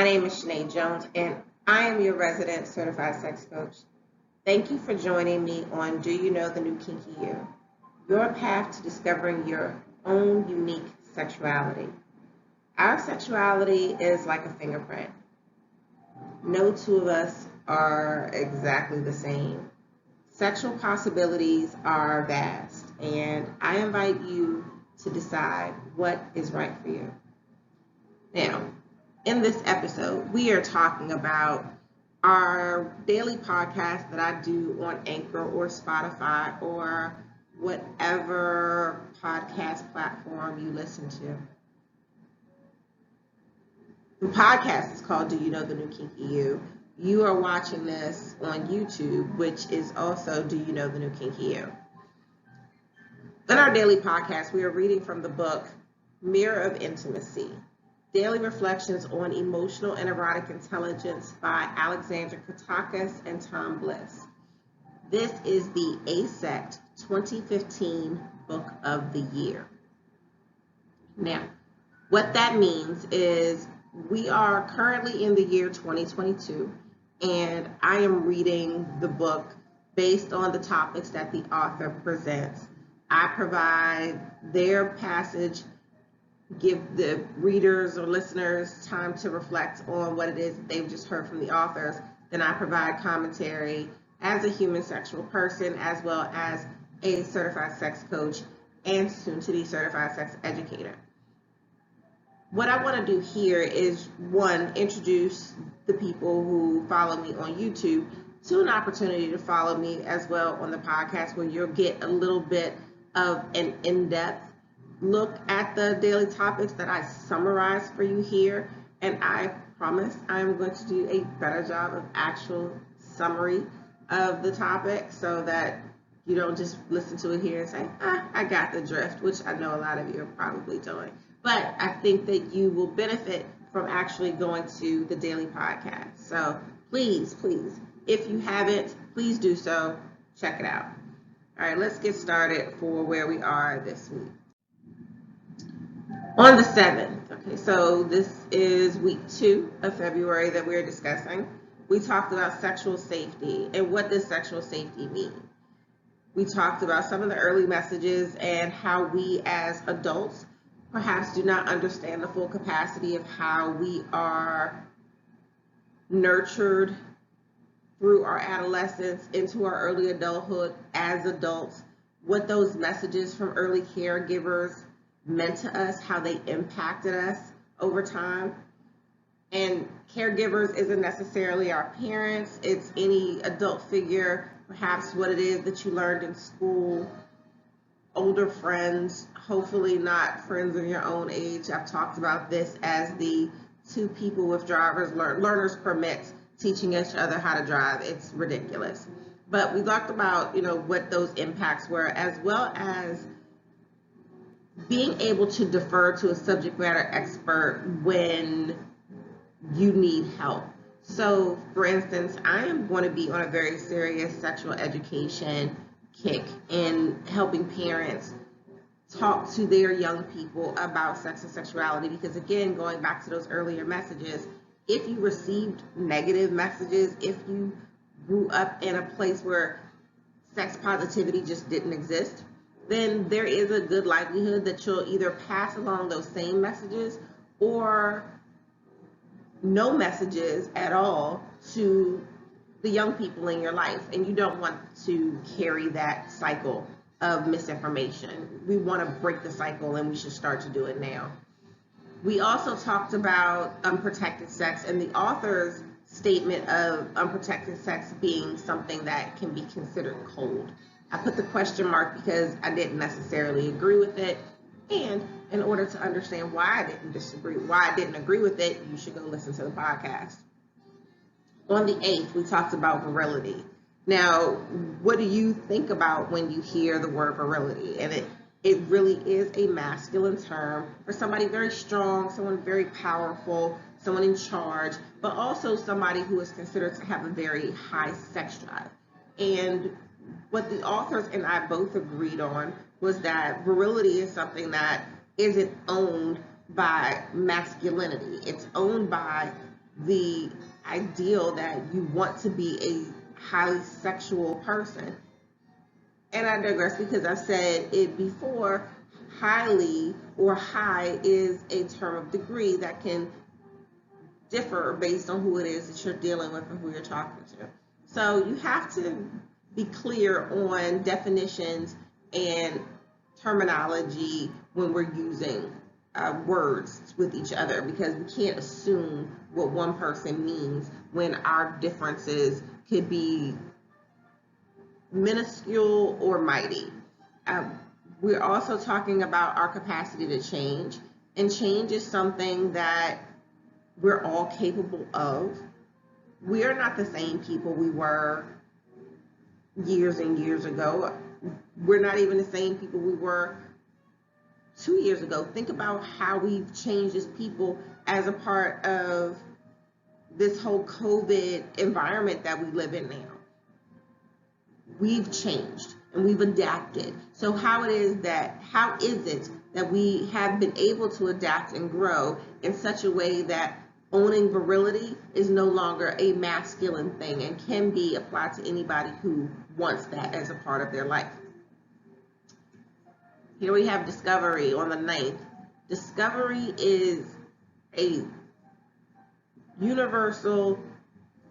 My name is Shani Jones, and I am your resident certified sex coach. Thank you for joining me on Do You Know the New Kinky You? Your path to discovering your own unique sexuality. Our sexuality is like a fingerprint. No two of us are exactly the same. Sexual possibilities are vast, and I invite you to decide what is right for you. Now, in this episode, we are talking about our daily podcast that I do on Anchor or Spotify or whatever podcast platform you listen to. The podcast is called Do You Know the New Kinky You? You are watching this on YouTube, which is also Do You Know the New Kinky You? In our daily podcast, we are reading from the book Mirror of Intimacy, Daily Reflections on Emotional and Erotic Intelligence by Alexandra Katakis and Tom Bliss. This is the ASECT 2015 Book of the Year. Now, what that means is we are currently in the year 2022, and I am reading the book based on the topics that the author presents. I provide their passage, give the readers or listeners time to reflect on what it is that they've just heard from the authors. Then I provide commentary as a human sexual person, as well as a certified sex coach and soon-to-be certified sex educator. What I want to do here is, one, introduce the people who follow me on YouTube to an opportunity to follow me as well on the podcast, where you'll get a little bit of an in-depth look at the daily topics that I summarize for you here. And I promise I'm going to do a better job of actual summary of the topic so that you don't just listen to it here and say, I got the drift, which I know a lot of you are probably doing. But I think that you will benefit from actually going to the daily podcast. So please, if you haven't, please do so. Check it out. All right, let's get started for where we are this week. On the 7th, okay, so this is week 2 of February that we're discussing. We talked about sexual safety and what does sexual safety mean. We talked about some of the early messages and how we as adults perhaps do not understand the full capacity of how we are nurtured through our adolescence into our early adulthood as adults, what those messages from early caregivers meant to us, how they impacted us over time. And caregivers isn't necessarily our parents, it's any adult figure, perhaps what it is that you learned in school, older friends, hopefully not friends of your own age. I've talked about this as the two people with learner's permits teaching each other how to drive. It's ridiculous. But we talked about, what those impacts were, as well as being able to defer to a subject matter expert when you need help. So, for instance, I am going to be on a very serious sexual education kick in helping parents talk to their young people about sex and sexuality, because again, going back to those earlier messages, if you received negative messages, if you grew up in a place where sex positivity just didn't exist, then there is a good likelihood that you'll either pass along those same messages or no messages at all to the young people in your life. And you don't want to carry that cycle of misinformation. We want to break the cycle, and we should start to do it now. We also talked about unprotected sex and the author's statement of unprotected sex being something that can be considered cold. I put the question mark because I didn't necessarily agree with it. And in order to understand why I didn't agree with it, you should go listen to the podcast. On the 8th, we talked about virility. Now, what do you think about when you hear the word virility? And it really is a masculine term for somebody very strong, someone very powerful, someone in charge, but also somebody who is considered to have a very high sex drive. And what the authors and I both agreed on was that virility is something that isn't owned by masculinity. It's owned by the ideal that you want to be a highly sexual person. And I digress because I've said it before, highly or high is a term of degree that can differ based on who it is that you're dealing with and who you're talking to. So you have to be clear on definitions and terminology when we're using words with each other, because we can't assume what one person means when our differences could be minuscule or mighty. We're also talking about our capacity to change, and change is something that we're all capable of. We are not the same people we were years and years ago. We're not even the same people we were 2 years ago. Think about how we've changed as people as a part of this whole COVID environment that we live in now. We've changed and we've adapted. So how is it that we have been able to adapt and grow in such a way that owning virility is no longer a masculine thing and can be applied to anybody who wants that as a part of their life? Here we have discovery on the 9th. Discovery is a universal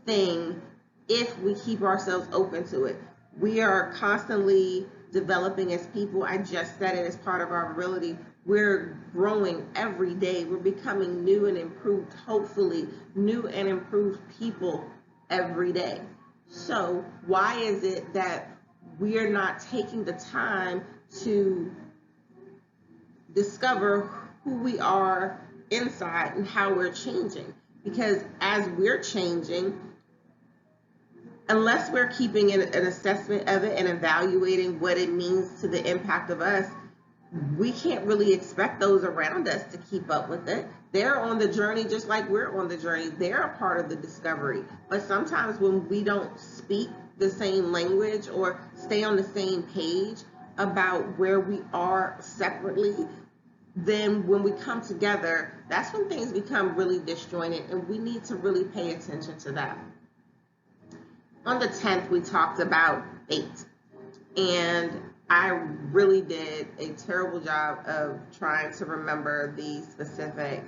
thing if we keep ourselves open to it. We are constantly developing as people. I just said it as part of our virility. We're growing every day. We're becoming new and improved, hopefully, new and improved people every day. So why is it that we are not taking the time to discover who we are inside and how we're changing? Because as we're changing, unless we're keeping an assessment of it and evaluating what it means to the impact of us, we can't really expect those around us to keep up with it. They're on the journey just like we're on the journey. They're a part of the discovery. But sometimes when we don't speak the same language or stay on the same page about where we are separately, then when we come together, that's when things become really disjointed, and we need to really pay attention to that. On the 10th, we talked about fate, and I really did a terrible job of trying to remember the specific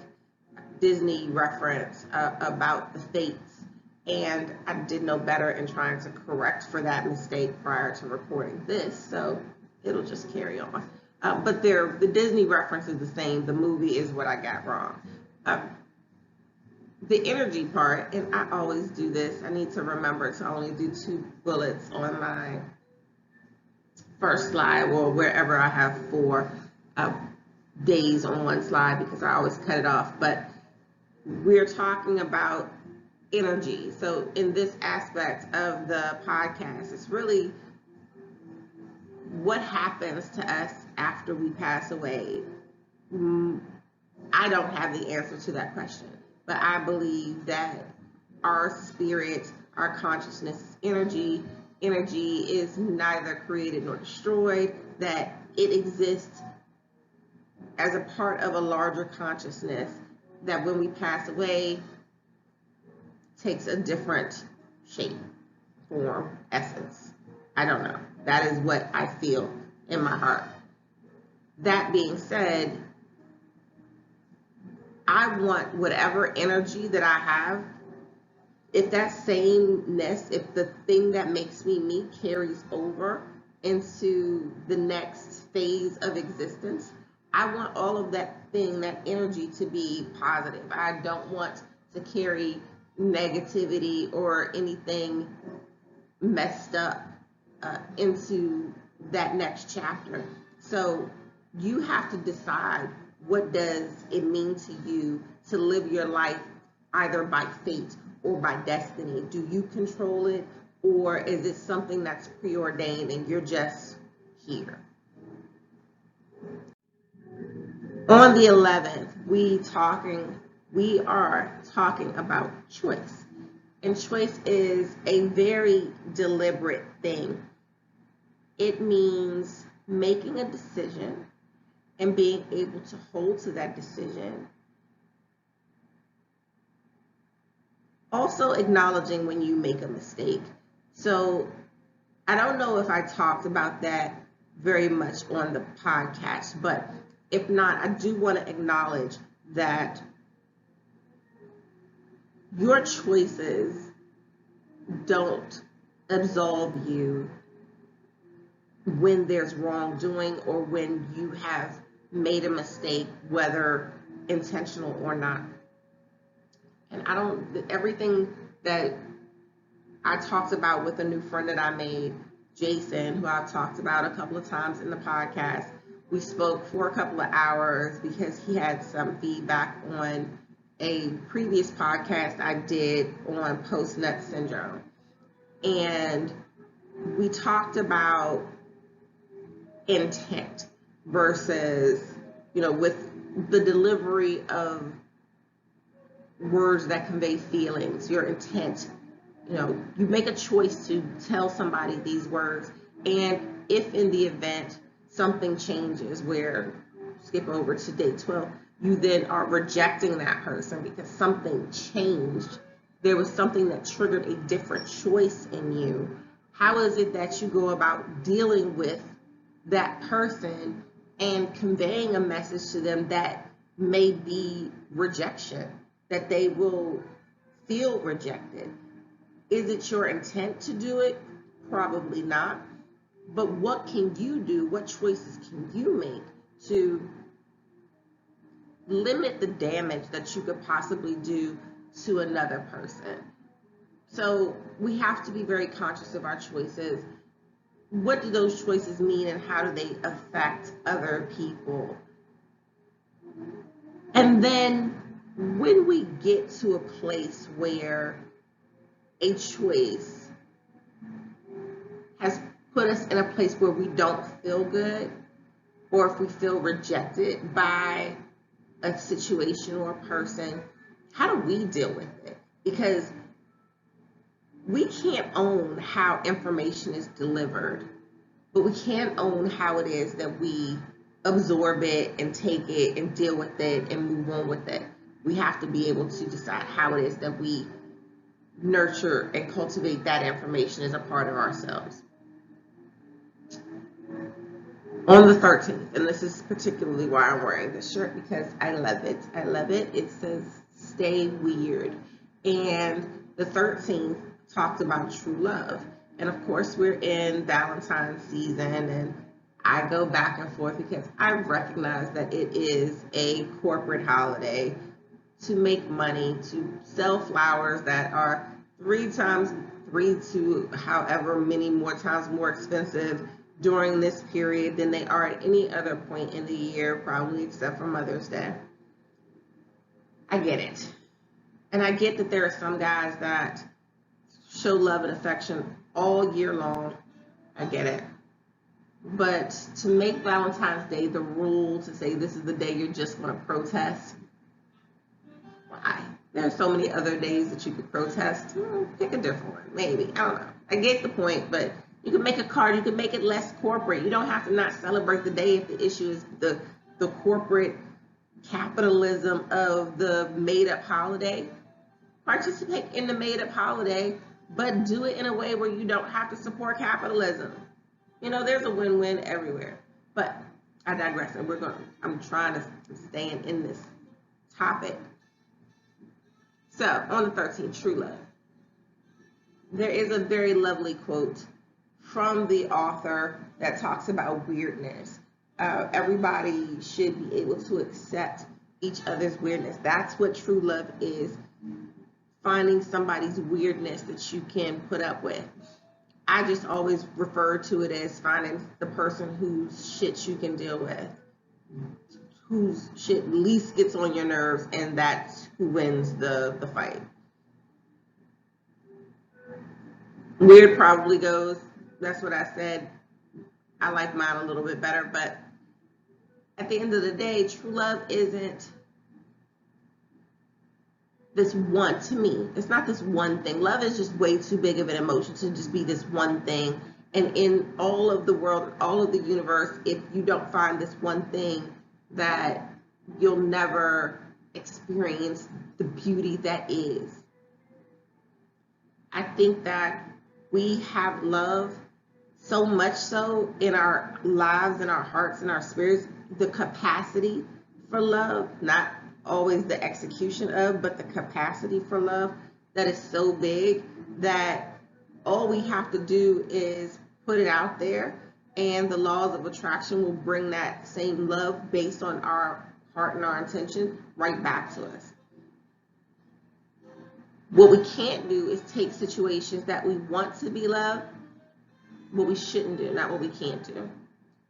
Disney reference about the fates, and I did no better in trying to correct for that mistake prior to recording this, so it'll just carry on. But the Disney reference is the same. The movie is what I got wrong. The energy part, and I always do this, I need to remember to only do 2 bullets on my first slide or wherever I have 4 days on one slide, because I always cut it off. But we're talking about energy. So in this aspect of the podcast, it's really what happens to us after we pass away. I don't have the answer to that question, but I believe that our spirit, our consciousness is energy. Energy is neither created nor destroyed, that it exists as a part of a larger consciousness that when we pass away takes a different shape, form, essence. I don't know. That is what I feel in my heart. That being said, I want whatever energy that I have, if that sameness, if the thing that makes me me carries over into the next phase of existence, I want all of that thing, that energy, to be positive. I don't want to carry negativity or anything messed up into that next chapter. So you have to decide, what does it mean to you to live your life either by fate or by destiny? Do you control it, or is it something that's preordained and you're just here? On the 11th, we are talking about choice. And choice is a very deliberate thing. It means making a decision and being able to hold to that decision Also acknowledging when you make a mistake. So I don't know if I talked about that very much on the podcast, but if not, I do want to acknowledge that your choices don't absolve you when there's wrongdoing or when you have made a mistake, whether intentional or not. And everything that I talked about with a new friend that I made, Jason, who I've talked about a couple of times in the podcast, we spoke for a couple of hours because he had some feedback on a previous podcast I did on post-nut syndrome. And we talked about intent versus, with the delivery of words that convey feelings, your intent. You make a choice to tell somebody these words, and if in the event something changes, where skip over to day 12, you then are rejecting that person because something changed. There was something that triggered a different choice in you. How is it that you go about dealing with that person and conveying a message to them that may be rejection, that they will feel rejected? Is it your intent to do it? Probably not. But what can you do? What choices can you make to limit the damage that you could possibly do to another person? So we have to be very conscious of our choices. What do those choices mean, and how do they affect other people? And then when we get to a place where a choice has put us in a place where we don't feel good, or if we feel rejected by a situation or a person, how do we deal with it? Because we can't own how information is delivered, but we can own how it is that we absorb it and take it and deal with it and move on with it. We have to be able to decide how it is that we nurture and cultivate that information as a part of ourselves. On the 13th, and this is particularly why I'm wearing this shirt, because I love it. I love it. It says stay weird. And the 13th talked about true love. And of course, we're in Valentine's season, and I go back and forth because I recognize that it is a corporate holiday to make money, to sell flowers that are 3 to however many more times more expensive during this period than they are at any other point in the year, probably except for Mother's Day. I get it. And I get that there are some guys that show love and affection all year long. I get it. But to make Valentine's Day the rule, to say this is the day you're just going to protest, why? There are so many other days that you could protest. Pick a different one, maybe. I don't know. I get the point, but you can make a card. You can make it less corporate. You don't have to not celebrate the day if the issue is the corporate capitalism of the made-up holiday. Participate in the made-up holiday, but do it in a way where you don't have to support capitalism. There's a win-win everywhere. But I digress, and I'm trying to stay in this topic. So, on the 13th, true love. There is a very lovely quote from the author that talks about weirdness. Everybody should be able to accept each other's weirdness. That's what true love is. Finding somebody's weirdness that you can put up with. I just always refer to it as finding the person whose shit you can deal with, whose shit least gets on your nerves, and that's who wins the fight. Weird probably goes, that's what I said. I like mine a little bit better, but at the end of the day, true love isn't this one, to me, it's not this one thing. Love is just way too big of an emotion to just be this one thing. And in all of the world, all of the universe, if you don't find this one thing, that you'll never experience the beauty that is. I think that we have love so much so in our lives, in our hearts, in our spirits, the capacity for love, not always the execution of, but the capacity for love that is so big that all we have to do is put it out there, and the laws of attraction will bring that same love based on our heart and our intention right back to us. What we can't do is take situations that we want to be loved, what we shouldn't do, not what we can't do.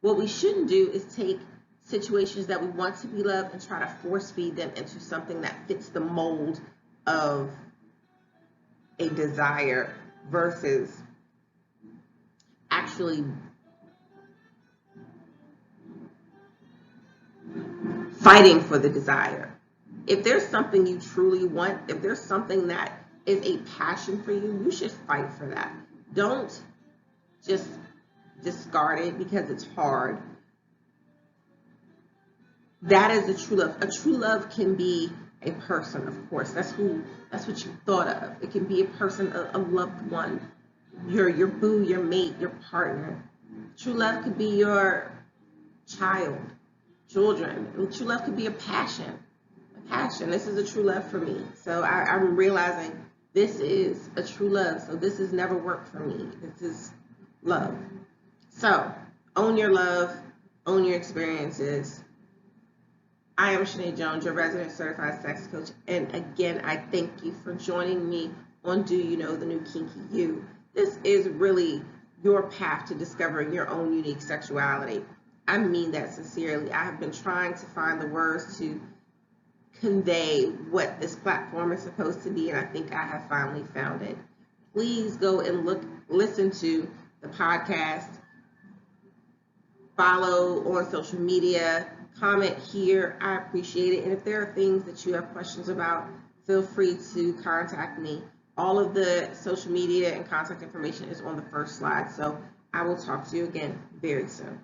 What we shouldn't do is take situations that we want to be loved and try to force feed them into something that fits the mold of a desire versus actually fighting for the desire. If there's something you truly want, if there's something that is a passion for you, you should fight for that. Don't just discard it because it's hard. That is a true love. A true love can be a person, of course. That's what you thought of. It can be a person, a loved one, your boo, your mate, your partner. True love could be your child, children. And true love could be a passion. A passion. This is a true love for me. So I'm realizing this is a true love. So this has never worked for me. This is love. So own your love, own your experiences. I am Shani Jones, your resident certified sex coach. And again, I thank you for joining me on Do You Know the New Kinky You? This is really your path to discovering your own unique sexuality. I mean that sincerely. I have been trying to find the words to convey what this platform is supposed to be, and I think I have finally found it. Please go and listen to the podcast, follow on social media, comment here. I appreciate it. And if there are things that you have questions about, feel free to contact me. All of the social media and contact information is on the first slide. So I will talk to you again very soon.